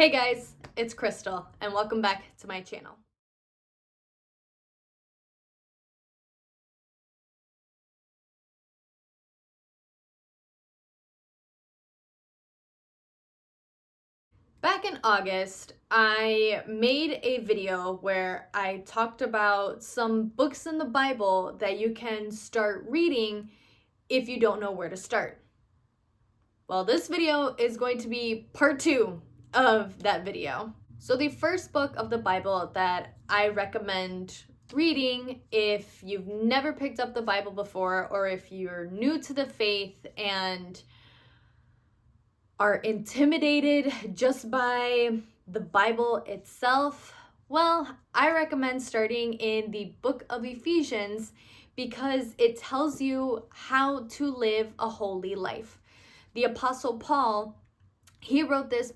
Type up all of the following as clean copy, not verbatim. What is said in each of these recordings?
Hey guys, it's Crystal, and welcome back to my channel. Back in August, I made a video where I talked about some books in the Bible that you can start reading if you don't know where to start. Well, this video is going to be part 2 of that video. So the first book of the Bible that I recommend reading if you've never picked up the Bible before, or if you're new to the faith and are intimidated just by the Bible itself, well, I recommend starting in the book of Ephesians because it tells you how to live a holy life. The Apostle Paul, he wrote this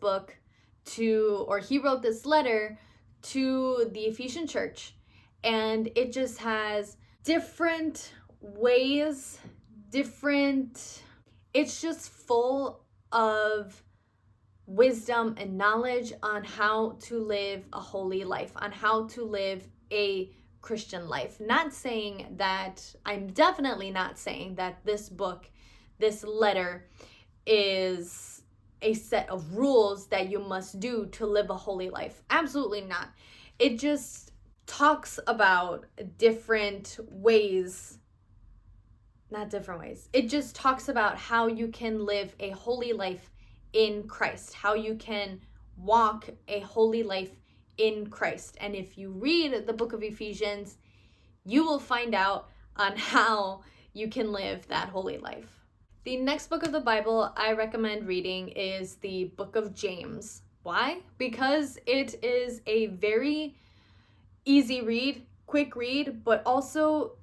letter to the Ephesian church, and it just has different ways, it's just full of wisdom and knowledge on how to live a holy life, on how to live a Christian life. I'm definitely not saying that this book, this letter, is a set of rules that you must do to live a holy life. Absolutely not. It just talks about it just talks about how you can live a holy life in Christ, how you can walk a holy life in Christ. And if you read the book of Ephesians, you will find out on how you can live that holy life. The next book of the Bible I recommend reading is the book of James. Why? Because it is a very easy read, quick read, but also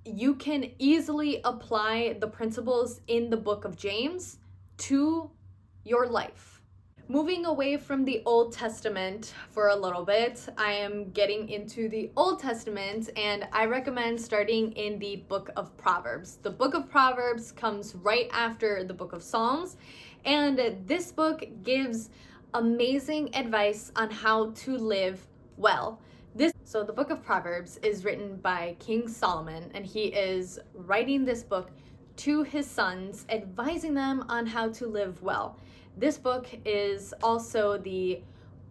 you can easily apply the principles in the book of James to your life. Moving away from the Old Testament for a little bit, I am getting into the Old Testament, and I recommend starting in the book of Proverbs. The book of Proverbs comes right after the book of Psalms, and this book gives amazing advice on how to live well. So the book of Proverbs is written by King Solomon, and he is writing this book to his sons, advising them on how to live well. This book is also the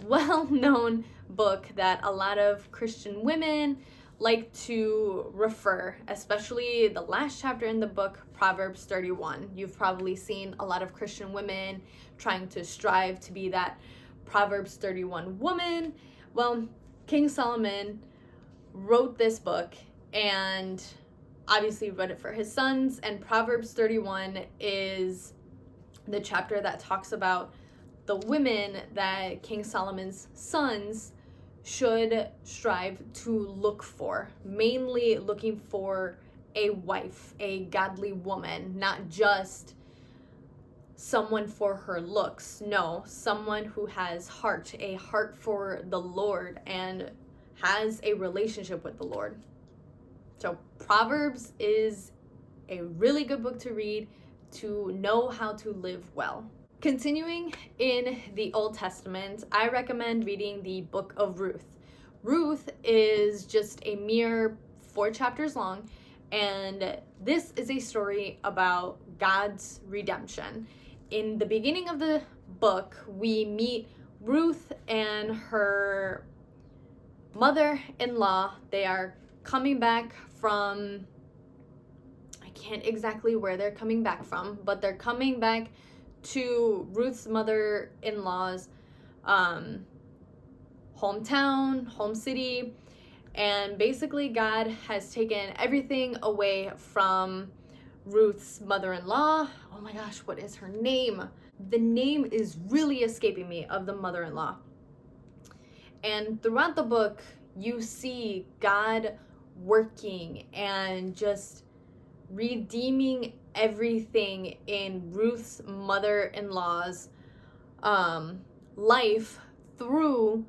well-known book that a lot of Christian women like to refer, especially the last chapter in the book, Proverbs 31. You've probably seen a lot of Christian women trying to strive to be that Proverbs 31 woman. Well, King Solomon wrote this book and obviously wrote it for his sons, and Proverbs 31 is the chapter that talks about the women that King Solomon's sons should strive to look for, mainly looking for a wife, a godly woman, not just someone for her looks. No, someone who has a heart for the Lord and has a relationship with the Lord. So Proverbs is a really good book to read to know how to live well. Continuing in the Old Testament, I recommend reading the book of Ruth. Ruth is just a mere 4 chapters long, and this is a story about God's redemption. In the beginning of the book, we meet Ruth and her mother-in-law. They are coming back from, I can't exactly where they're coming back from, but they're coming back to Ruth's mother-in-law's hometown, home city, and basically God has taken everything away from Ruth's mother-in-law. Oh my gosh, what is her name? The name is really escaping me, of the mother-in-law. And throughout the book, you see God working and just redeeming everything in Ruth's mother-in-law's life through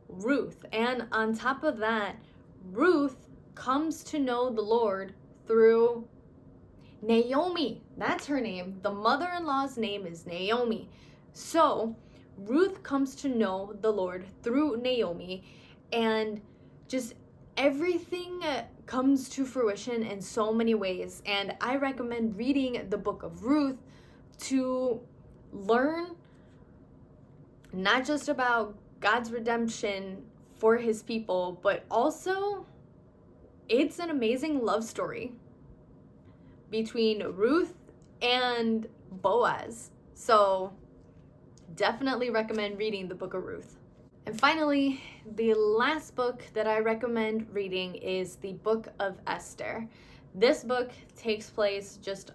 Ruth. And on top of that, Ruth comes to know the Lord through Naomi. That's her name. The mother-in-law's name is Naomi. So Ruth comes to know the Lord through Naomi, and just everything comes to fruition in so many ways. And I recommend reading the book of Ruth to learn not just about God's redemption for his people, but also it's an amazing love story between Ruth and Boaz. So definitely recommend reading the book of Ruth. And finally, the last book that I recommend reading is the book of Esther. This book takes place just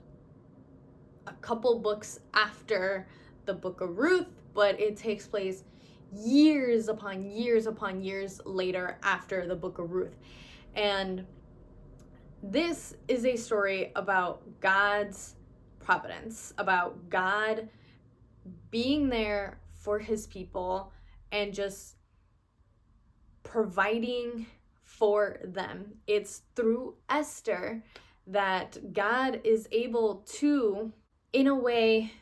a couple books after the book of Ruth, but it takes place years upon years upon years later after the book of Ruth. And this is a story about God's providence, about God being there for his people and just providing for them. It's through Esther that God is able to, in a way,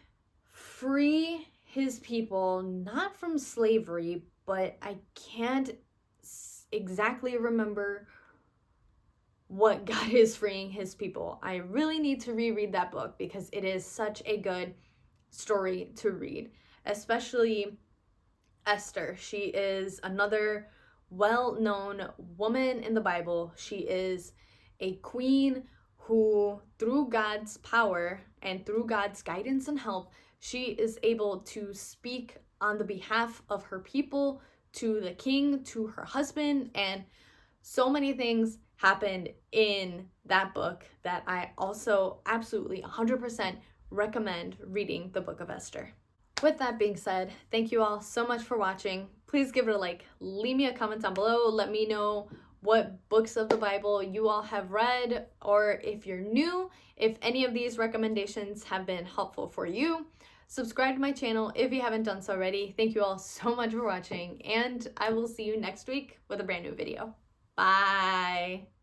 free his people, not from slavery, but I can't exactly remember what God is freeing his people. I really need to reread that book because it is such a good story to read, especially Esther. She is another well-known woman in the Bible. She is a queen who, through God's power and through God's guidance and help, she is able to speak on the behalf of her people to the king, to her husband, and so many things happened in that book that I also absolutely 100% recommend reading the book of Esther. With that being said, thank you all so much for watching. Please give it a like, leave me a comment down below, let me know what books of the Bible you all have read, or if you're new, if any of these recommendations have been helpful for you. Subscribe to my channel if you haven't done so already. Thank you all so much for watching, and I will see you next week with a brand new video. Bye!